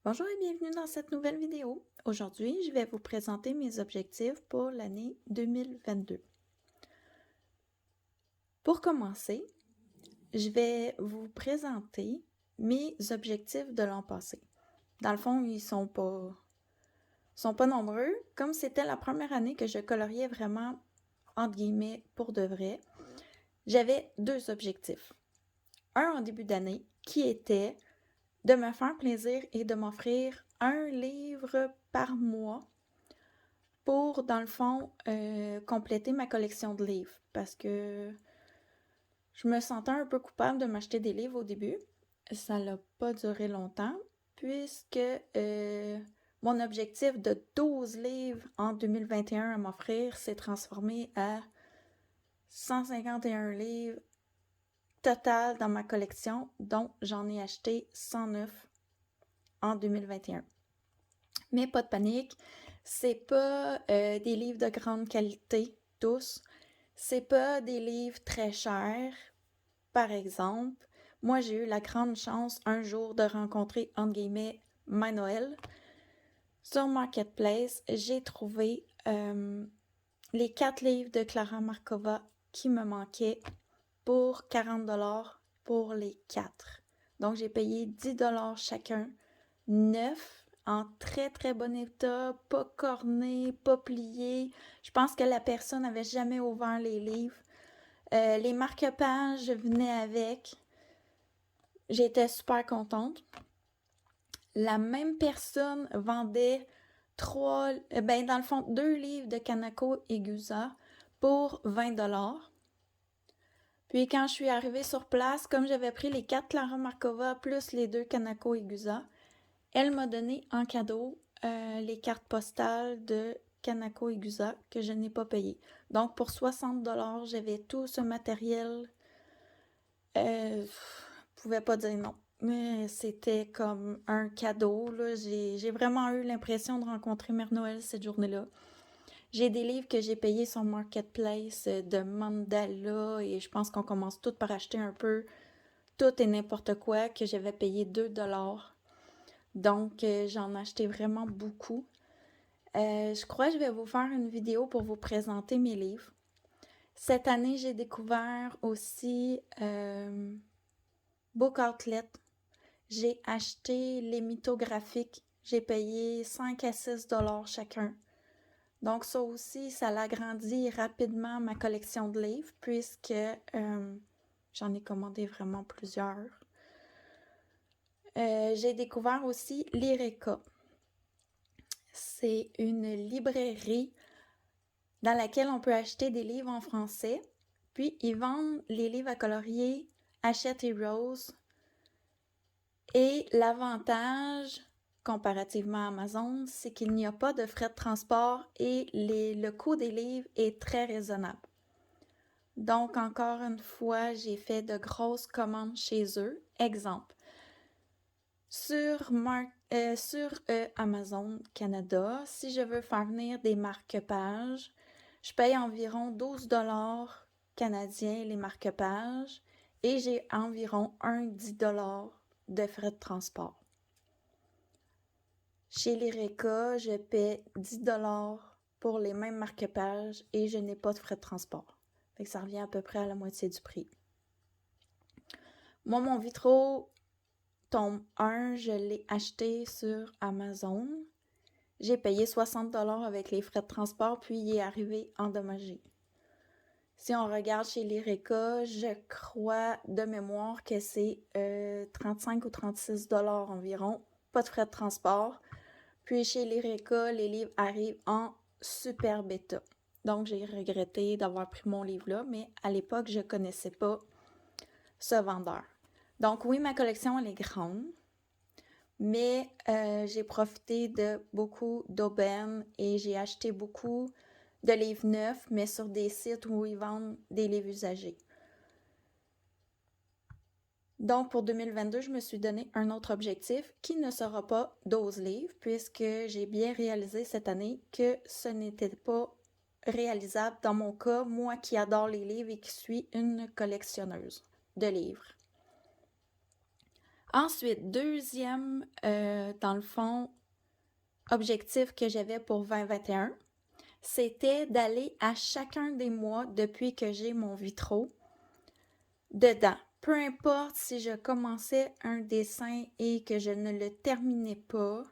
Bonjour et bienvenue dans cette nouvelle vidéo. Aujourd'hui, je vais vous présenter mes objectifs pour l'année 2022. Pour commencer, je vais vous présenter mes objectifs de l'an passé. Dans le fond, ils sont pas nombreux. Comme c'était la première année que je coloriais vraiment, entre guillemets, pour de vrai, j'avais deux objectifs. Un en début d'année qui était de me faire plaisir et de m'offrir un livre par mois pour, dans le fond, compléter ma collection de livres parce que je me sentais un peu coupable de m'acheter des livres au début. Ça n'a pas duré longtemps puisque mon objectif de 12 livres en 2021 à m'offrir s'est transformé à 151 livres total dans ma collection, dont j'en ai acheté 109 en 2021. Mais pas de panique, c'est pas des livres de grande qualité, tous. C'est pas des livres très chers. Par exemple, moi j'ai eu la grande chance un jour de rencontrer, entre guillemets, ma Noël. Sur Marketplace, j'ai trouvé les 4 livres de Clara Markova qui me manquaient pour 40$ pour les 4. Donc j'ai payé 10$ chacun, 9 en très très bon état, pas corné, pas plié. Je pense que la personne n'avait jamais ouvert les livres. Les marque-pages venaient avec. J'étais super contente. La même personne vendait dans le fond, 2 livres de Kanako Egusa pour 20$. Puis quand je suis arrivée sur place, comme j'avais pris les 4 Clara Markova plus les 2 Kanako Egusa, elle m'a donné en cadeau les cartes postales de Kanako Egusa que je n'ai pas payé. Donc pour 60$, j'avais tout ce matériel. Je pouvais pas dire non. Mais c'était comme un cadeau. J'ai vraiment eu l'impression de rencontrer Mère Noël cette journée-là. J'ai des livres que j'ai payés sur Marketplace de mandala et je pense qu'on commence tout par acheter un peu tout et n'importe quoi que j'avais payé 2$. Donc, j'en ai acheté vraiment beaucoup. Je crois que je vais vous faire une vidéo pour vous présenter mes livres. Cette année, j'ai découvert aussi Book Outlet. J'ai acheté les mythographiques. J'ai payé 5 à 6$ chacun. Donc ça aussi, ça l'agrandit rapidement ma collection de livres puisque j'en ai commandé vraiment plusieurs. J'ai découvert aussi l'Ireka. C'est une librairie dans laquelle on peut acheter des livres en français. Puis ils vendent les livres à colorier Hachette et Rose. Et l'avantage, comparativement à Amazon, c'est qu'il n'y a pas de frais de transport et le coût des livres est très raisonnable. Donc, encore une fois, j'ai fait de grosses commandes chez eux. Exemple, sur Amazon Canada, si je veux faire venir des marque-pages, je paye environ 12$ canadiens les marque-pages et j'ai environ 10$ de frais de transport. Chez l'Ireka, je paie 10$ pour les mêmes marque-pages et je n'ai pas de frais de transport. Fait que ça revient à peu près à la moitié du prix. Moi, mon vitro tome 1, je l'ai acheté sur Amazon. J'ai payé 60$ avec les frais de transport, puis il est arrivé endommagé. Si on regarde chez l'Ireka, je crois de mémoire que c'est 35 ou 36$ environ, pas de frais de transport. Puis chez l'Ireka, les livres arrivent en super bêta. Donc j'ai regretté d'avoir pris mon livre là, mais à l'époque, je ne connaissais pas ce vendeur. Donc oui, ma collection, elle est grande, mais j'ai profité de beaucoup d'aubaines et j'ai acheté beaucoup de livres neufs, mais sur des sites où ils vendent des livres usagés. Donc, pour 2022, je me suis donné un autre objectif qui ne sera pas 12 livres, puisque j'ai bien réalisé cette année que ce n'était pas réalisable dans mon cas, moi qui adore les livres et qui suis une collectionneuse de livres. Ensuite, deuxième, dans le fond, objectif que j'avais pour 2021, c'était d'aller à chacun des mois depuis que j'ai mon vitro dedans. Peu importe si je commençais un dessin et que je ne le terminais pas,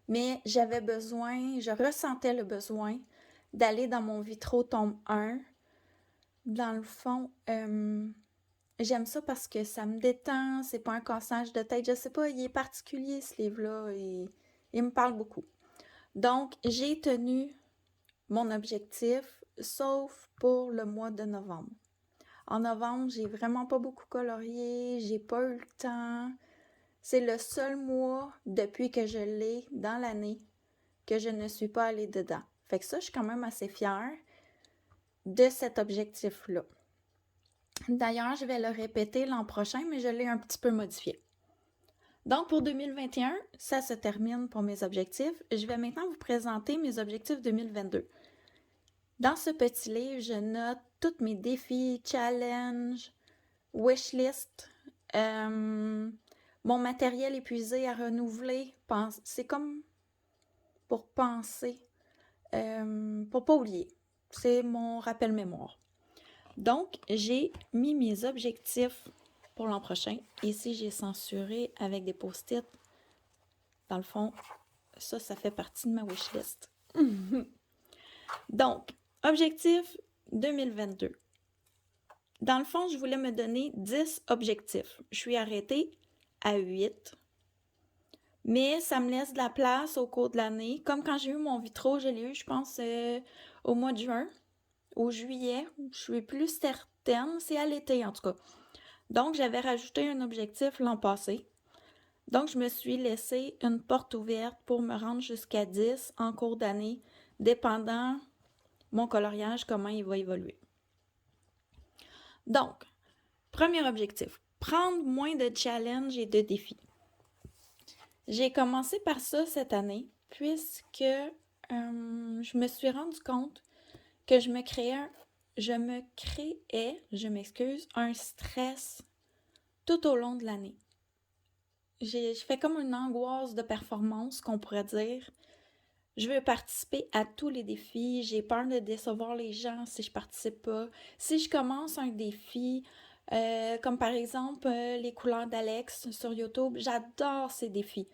mais j'avais besoin, je ressentais le besoin d'aller dans mon vitro tome 1. Dans le fond, j'aime ça parce que ça me détend, c'est pas un cassage de tête, je sais pas, il est particulier ce livre-là et il me parle beaucoup. Donc, j'ai tenu mon objectif, sauf pour le mois de novembre. En novembre, j'ai vraiment pas beaucoup colorié, j'ai pas eu le temps. C'est le seul mois depuis que je l'ai dans l'année que je ne suis pas allée dedans. Fait que ça, je suis quand même assez fière de cet objectif-là. D'ailleurs, je vais le répéter l'an prochain, mais je l'ai un petit peu modifié. Donc, pour 2021, ça se termine pour mes objectifs. Je vais maintenant vous présenter mes objectifs 2022. Dans ce petit livre, je note tous mes défis, challenges, wishlist, mon matériel épuisé à renouveler. C'est comme pour penser, pour pas oublier. C'est mon rappel mémoire. Donc, j'ai mis mes objectifs pour l'an prochain. Ici, j'ai censuré avec des post-it. Dans le fond, ça fait partie de ma wishlist. Donc, objectif 2022. Dans le fond, je voulais me donner 10 objectifs. Je suis arrêtée à 8. Mais ça me laisse de la place au cours de l'année. Comme quand j'ai eu mon vitro, je l'ai eu, je pense, au mois de juin, au juillet. Je suis plus certaine. C'est à l'été, en tout cas. Donc, j'avais rajouté un objectif l'an passé. Donc, je me suis laissé une porte ouverte pour me rendre jusqu'à 10 en cours d'année, dépendant mon coloriage, comment il va évoluer. Donc, premier objectif, prendre moins de challenges et de défis. J'ai commencé par ça cette année, puisque je me suis rendu compte que je me créais un stress tout au long de l'année. Je fais comme une angoisse de performance, qu'on pourrait dire. Je veux participer à tous les défis. J'ai peur de décevoir les gens si je participe pas. Si je commence un défi, comme par exemple les couleurs d'Alex sur YouTube, j'adore ces défis.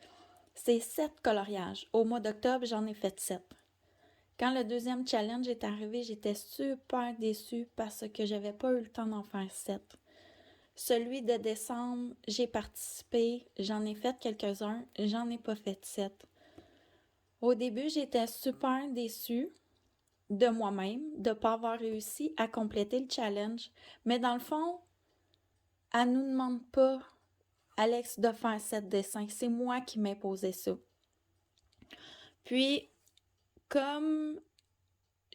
C'est 7 coloriages. Au mois d'octobre, j'en ai fait 7. Quand le deuxième challenge est arrivé, j'étais super déçue parce que j'avais pas eu le temps d'en faire 7. Celui de décembre, j'ai participé, j'en ai fait quelques-uns, j'en ai pas fait 7. Au début, j'étais super déçue de moi-même de ne pas avoir réussi à compléter le challenge. Mais dans le fond, elle ne nous demande pas, Alex, de faire 7 dessins. C'est moi qui m'imposais ça. Puis, comme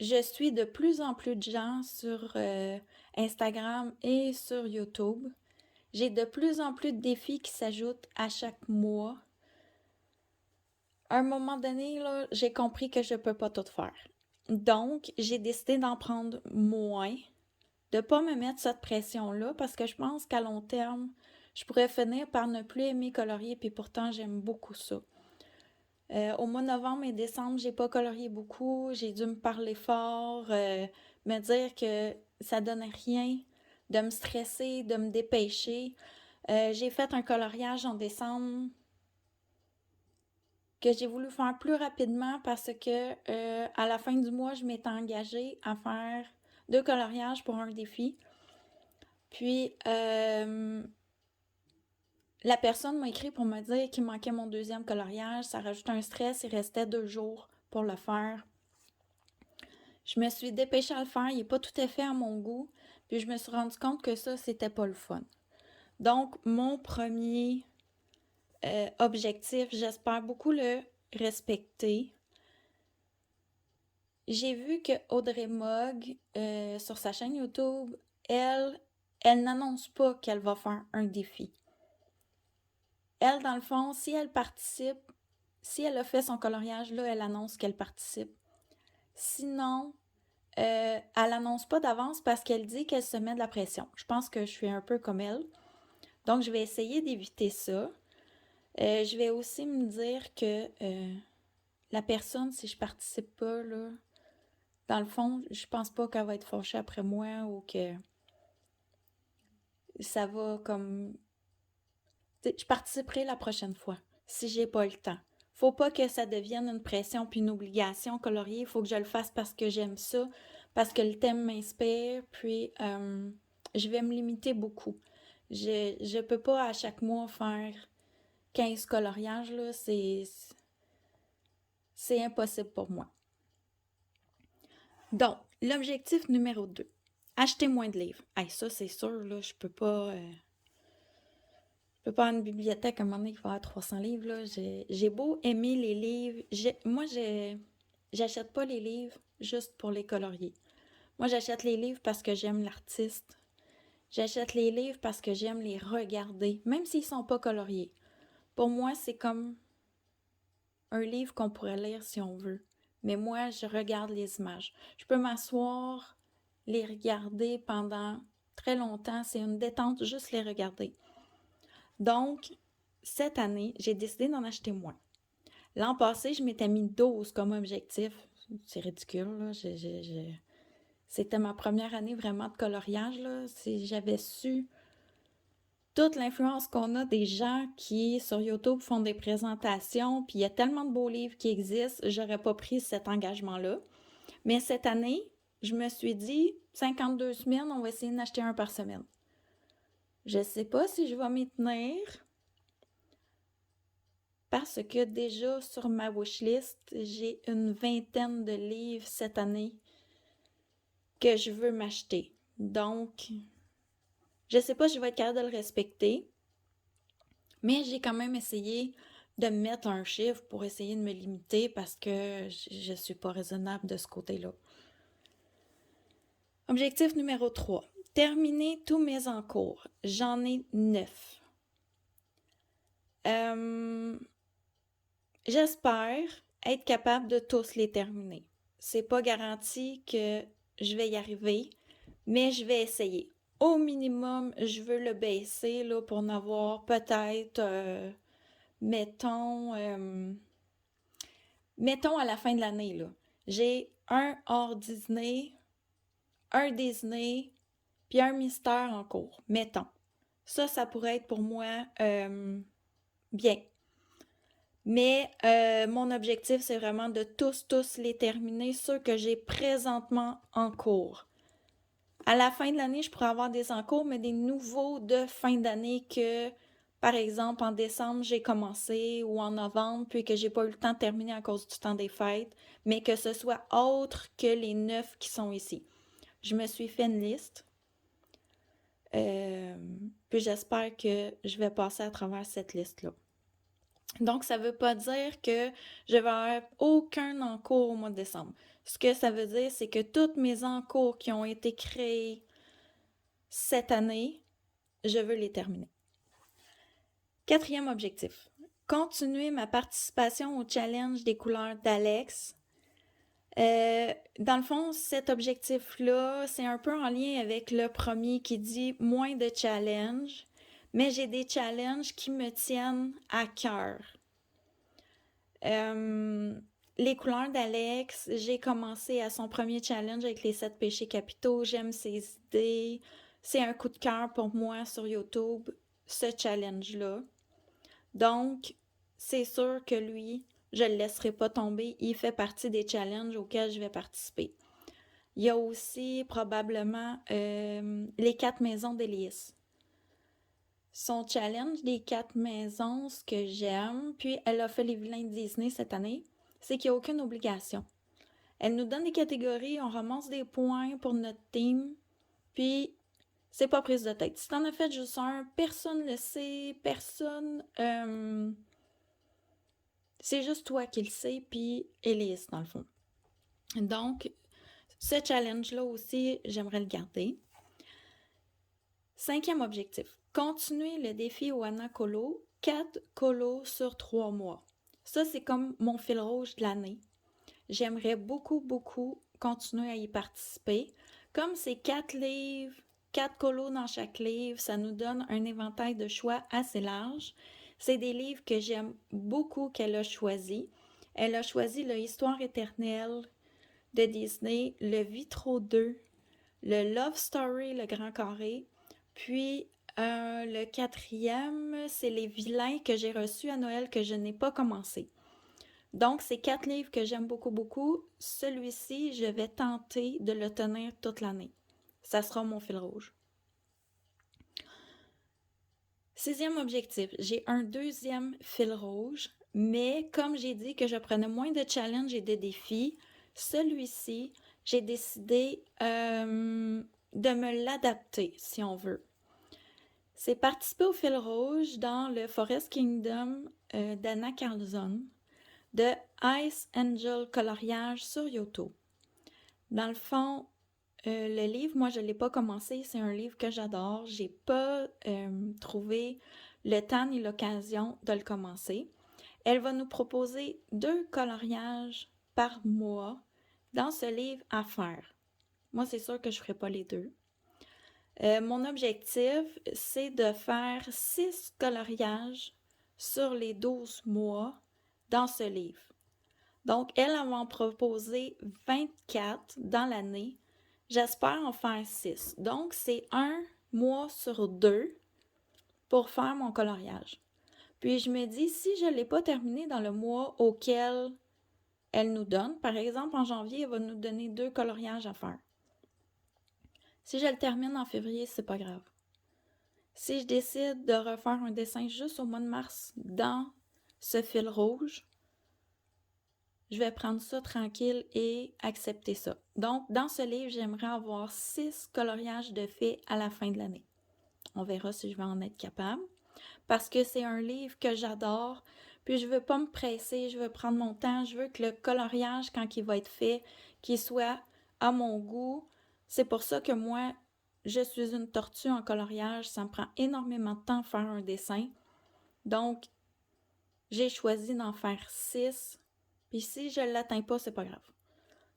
je suis de plus en plus de gens sur Instagram et sur YouTube, j'ai de plus en plus de défis qui s'ajoutent à chaque mois. À un moment donné, là, j'ai compris que je ne peux pas tout faire. Donc, j'ai décidé d'en prendre moins, de ne pas me mettre cette pression-là, parce que je pense qu'à long terme, je pourrais finir par ne plus aimer colorier, puis pourtant, j'aime beaucoup ça. Au mois de novembre et décembre, j'ai pas colorié beaucoup, j'ai dû me parler fort, me dire que ça donnait rien, de me stresser, de me dépêcher. J'ai fait un coloriage en décembre que j'ai voulu faire plus rapidement parce que à la fin du mois, je m'étais engagée à faire 2 coloriages pour un défi. Puis, la personne m'a écrit pour me dire qu'il manquait mon deuxième coloriage. Ça rajoutait un stress. Il restait 2 jours pour le faire. Je me suis dépêchée à le faire. Il n'est pas tout à fait à mon goût. Puis, je me suis rendu compte que ça, c'était pas le fun. Donc, mon premier objectif, j'espère beaucoup le respecter. J'ai vu que Audrey Mogg, sur sa chaîne YouTube, elle n'annonce pas qu'elle va faire un défi. Elle, dans le fond, si elle participe, si elle a fait son coloriage, là, elle annonce qu'elle participe. Sinon, elle n'annonce pas d'avance parce qu'elle dit qu'elle se met de la pression. Je pense que je suis un peu comme elle. Donc, je vais essayer d'éviter ça. Je vais aussi me dire que la personne, si je participe pas, là, dans le fond, je pense pas qu'elle va être fâchée après moi ou que ça va comme... Je participerai la prochaine fois, si j'ai pas le temps. Faut pas que ça devienne une pression puis une obligation colorier. Il faut que je le fasse parce que j'aime ça, parce que le thème m'inspire, puis je vais me limiter beaucoup. Je peux pas à chaque mois faire 15 coloriages, là, c'est impossible pour moi. Donc, l'objectif numéro 2, acheter moins de livres. Hey, ça, c'est sûr, là, je peux pas avoir une bibliothèque à un moment donné qui va avoir 300 livres, là. J'ai beau aimer les livres. J'achète pas les livres juste pour les colorier. Moi, j'achète les livres parce que j'aime l'artiste. J'achète les livres parce que j'aime les regarder, même s'ils sont pas coloriés. Pour moi, c'est comme un livre qu'on pourrait lire si on veut. Mais moi, je regarde les images. Je peux m'asseoir, les regarder pendant très longtemps. C'est une détente, juste les regarder. Donc, cette année, j'ai décidé d'en acheter moins. L'an passé, je m'étais mis 12 comme objectif. C'est ridicule, là. C'était ma première année vraiment de coloriage, là. J'avais su toute l'influence qu'on a des gens qui, sur YouTube, font des présentations, puis il y a tellement de beaux livres qui existent, j'aurais pas pris cet engagement-là. Mais cette année, je me suis dit, 52 semaines, on va essayer d'en acheter un par semaine. Je sais pas si je vais m'y tenir, parce que déjà, sur ma wishlist, j'ai une vingtaine de livres cette année que je veux m'acheter. Donc, je sais pas si je vais être capable de le respecter, mais j'ai quand même essayé de me mettre un chiffre pour essayer de me limiter parce que je suis pas raisonnable de ce côté-là. Objectif numéro 3. Terminer tous mes encours. J'en ai 9. J'espère être capable de tous les terminer. C'est pas garanti que je vais y arriver, mais je vais essayer. Au minimum, je veux le baisser là, pour en avoir peut-être, mettons à la fin de l'année, là. J'ai un hors Disney, un Disney, puis un mystère en cours, mettons. Ça pourrait être pour moi bien. Mais mon objectif, c'est vraiment de tous les terminer, ceux que j'ai présentement en cours. À la fin de l'année, je pourrais avoir des encours, mais des nouveaux de fin d'année que, par exemple, en décembre, j'ai commencé ou en novembre, puis que j'ai pas eu le temps de terminer à cause du temps des fêtes, mais que ce soit autre que les 9 qui sont ici. Je me suis fait une liste. Puis j'espère que je vais passer à travers cette liste-là. Donc, ça ne veut pas dire que je vais avoir aucun encours au mois de décembre. Ce que ça veut dire, c'est que tous mes encours qui ont été créés cette année, je veux les terminer. 4e objectif. Continuer ma participation au challenge des couleurs d'Alex. Dans le fond, cet objectif-là, c'est un peu en lien avec le premier qui dit moins de challenge, mais j'ai des challenges qui me tiennent à cœur. Les couleurs d'Alex, j'ai commencé à son premier challenge avec les 7 péchés capitaux. J'aime ses idées. C'est un coup de cœur pour moi sur YouTube, ce challenge-là. Donc, c'est sûr que lui, je ne le laisserai pas tomber. Il fait partie des challenges auxquels je vais participer. Il y a aussi probablement les 4 maisons d'Élise. Son challenge des 4 maisons, ce que j'aime, puis elle a fait les vilains de Disney cette année, c'est qu'il n'y a aucune obligation. Elle nous donne des catégories, on ramasse des points pour notre team, puis c'est pas prise de tête. Si t'en as fait juste un, personne le sait, personne... c'est juste toi qui le sais, puis Elise, dans le fond. Donc, ce challenge-là aussi, j'aimerais le garder. 5e objectif. Continuer le défi Wana Colo, 4 colos sur 3 mois. Ça, c'est comme mon fil rouge de l'année. J'aimerais beaucoup continuer à y participer. Comme c'est 4 livres, 4 colos dans chaque livre, ça nous donne un éventail de choix assez large. C'est des livres que j'aime beaucoup qu'elle a choisis. Elle a choisi le Histoire éternelle de Disney, le Vitro 2, le Love Story, le Grand Carré, puis le quatrième, c'est Les Vilains que j'ai reçus à Noël que je n'ai pas commencé. Donc, c'est 4 livres que j'aime beaucoup, beaucoup. Celui-ci, je vais tenter de le tenir toute l'année. Ça sera mon fil rouge. 6e objectif, j'ai un 2e fil rouge, mais comme j'ai dit que je prenais moins de challenges et de défis, celui-ci, j'ai décidé de me l'adapter, si on veut. C'est participer au fil rouge dans le Forest Kingdom d'Anna Carlson de Ice Angel Coloriage sur YouTube. Dans le fond, le livre, moi, je ne l'ai pas commencé. C'est un livre que j'adore. Je n'ai pas trouvé le temps ni l'occasion de le commencer. Elle va nous proposer 2 coloriages par mois dans ce livre à faire. Moi, c'est sûr que je ne ferai pas les 2. Mon objectif, c'est de faire 6 coloriages sur les 12 mois dans ce livre. Donc, elle va en proposer 24 dans l'année. J'espère en faire 6. Donc, c'est 1 mois sur 2 pour faire mon coloriage. Puis, je me dis, si je ne l'ai pas terminé dans le mois auquel elle nous donne, par exemple, en janvier, elle va nous donner 2 coloriages à faire. Si je le termine en février, c'est pas grave. Si je décide de refaire un dessin juste au mois de mars dans ce fil rouge, je vais prendre ça tranquille et accepter ça. Donc, dans ce livre, j'aimerais avoir 6 coloriages de faits à la fin de l'année. On verra si je vais en être capable. Parce que c'est un livre que j'adore. Puis je ne veux pas me presser, je veux prendre mon temps. Je veux que le coloriage, quand il va être fait, qu'il soit à mon goût. C'est pour ça que moi, je suis une tortue en coloriage. Ça me prend énormément de temps de faire un dessin. Donc, j'ai choisi d'en faire 6. Puis si je ne l'atteins pas, c'est pas grave.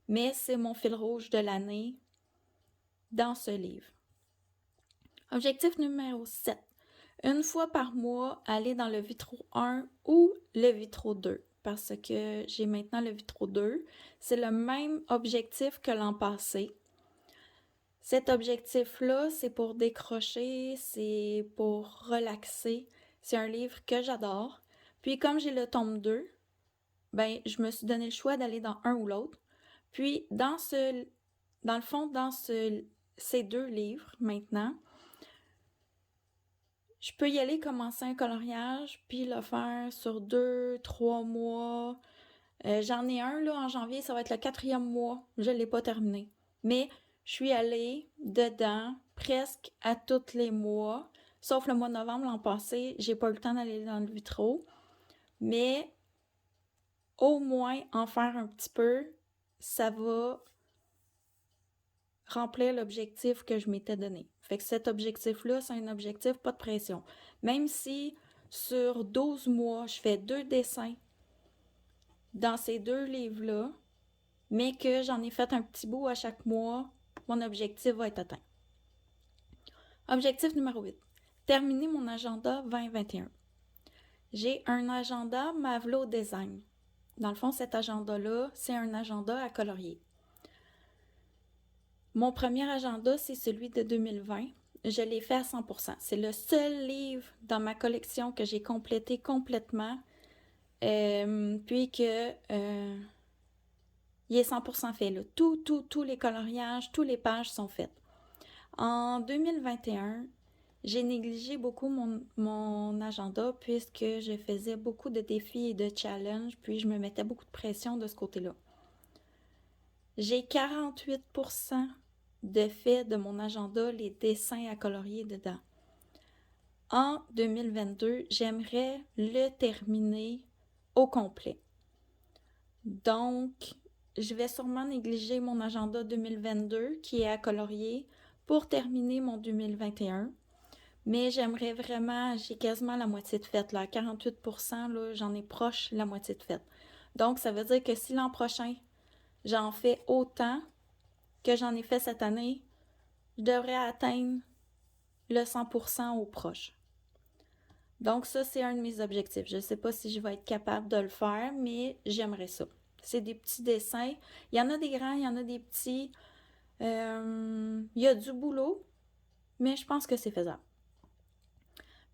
Mais c'est mon fil rouge de l'année dans ce livre. Objectif numéro 7. Une fois par mois, aller dans le Vitro 1 ou le Vitro 2. Parce que j'ai maintenant le Vitro 2. C'est le même objectif que l'an passé. Cet objectif-là, c'est pour décrocher, c'est pour relaxer. C'est un livre que j'adore. Puis comme j'ai le tome 2, ben, je me suis donné le choix d'aller dans un ou l'autre. Puis, dans le fond, ces 2 livres, maintenant, je peux y aller commencer un coloriage, puis le faire sur 2, 3 mois. J'en ai un, là, en janvier, ça va être le 4e mois. Je ne l'ai pas terminé. Mais je suis allée dedans presque à tous les mois. Sauf le mois de novembre l'an passé, j'ai pas eu le temps d'aller dans le vitro. Mais au moins en faire un petit peu, ça va remplir l'objectif que je m'étais donné. Fait que cet objectif-là, c'est un objectif, pas de pression. Même si sur 12 mois, je fais 2 dessins dans ces 2 livres-là, mais que j'en ai fait un petit bout à chaque mois, mon objectif va être atteint. Objectif numéro 8. Terminer mon agenda 2021. J'ai un agenda Mavlo Design. Dans le fond, cet agenda-là, c'est un agenda à colorier. Mon premier agenda, c'est celui de 2020. Je l'ai fait à 100%. C'est le seul livre dans ma collection que j'ai complété complètement, puis que il est 100% fait. Là. Tous les coloriages, toutes les pages sont faites. En 2021, j'ai négligé beaucoup mon agenda puisque je faisais beaucoup de défis et de challenges, puis je me mettais beaucoup de pression de ce côté-là. J'ai 48% de fait de mon agenda, les dessins à colorier dedans. En 2022, j'aimerais le terminer au complet. Donc, je vais sûrement négliger mon agenda 2022 qui est à colorier pour terminer mon 2021. Mais j'aimerais vraiment, j'ai quasiment la moitié de faite, là, 48%, là, j'en ai proche la moitié de faite. Donc, ça veut dire que si l'an prochain, j'en fais autant que j'en ai fait cette année, je devrais atteindre le 100% au proche. Donc ça, c'est un de mes objectifs. Je ne sais pas si je vais être capable de le faire, mais j'aimerais ça. C'est des petits dessins. Il y en a des grands, il y en a des petits. Il y a du boulot, mais je pense que c'est faisable.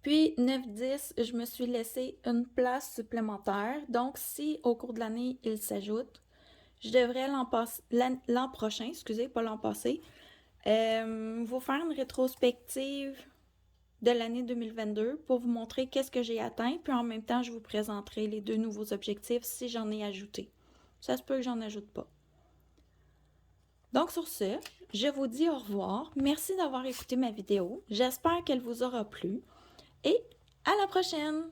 Puis 9-10, je me suis laissé une place supplémentaire. Donc si au cours de l'année, il s'ajoute, je devrais l'an prochain, excusez, pas l'an passé, vous faire une rétrospective de l'année 2022 pour vous montrer qu'est-ce que j'ai atteint, puis en même temps, je vous présenterai les 2 nouveaux objectifs si j'en ai ajouté. Ça se peut que j'en ajoute pas. Donc sur ce, je vous dis au revoir. Merci d'avoir écouté ma vidéo. J'espère qu'elle vous aura plu et à la prochaine!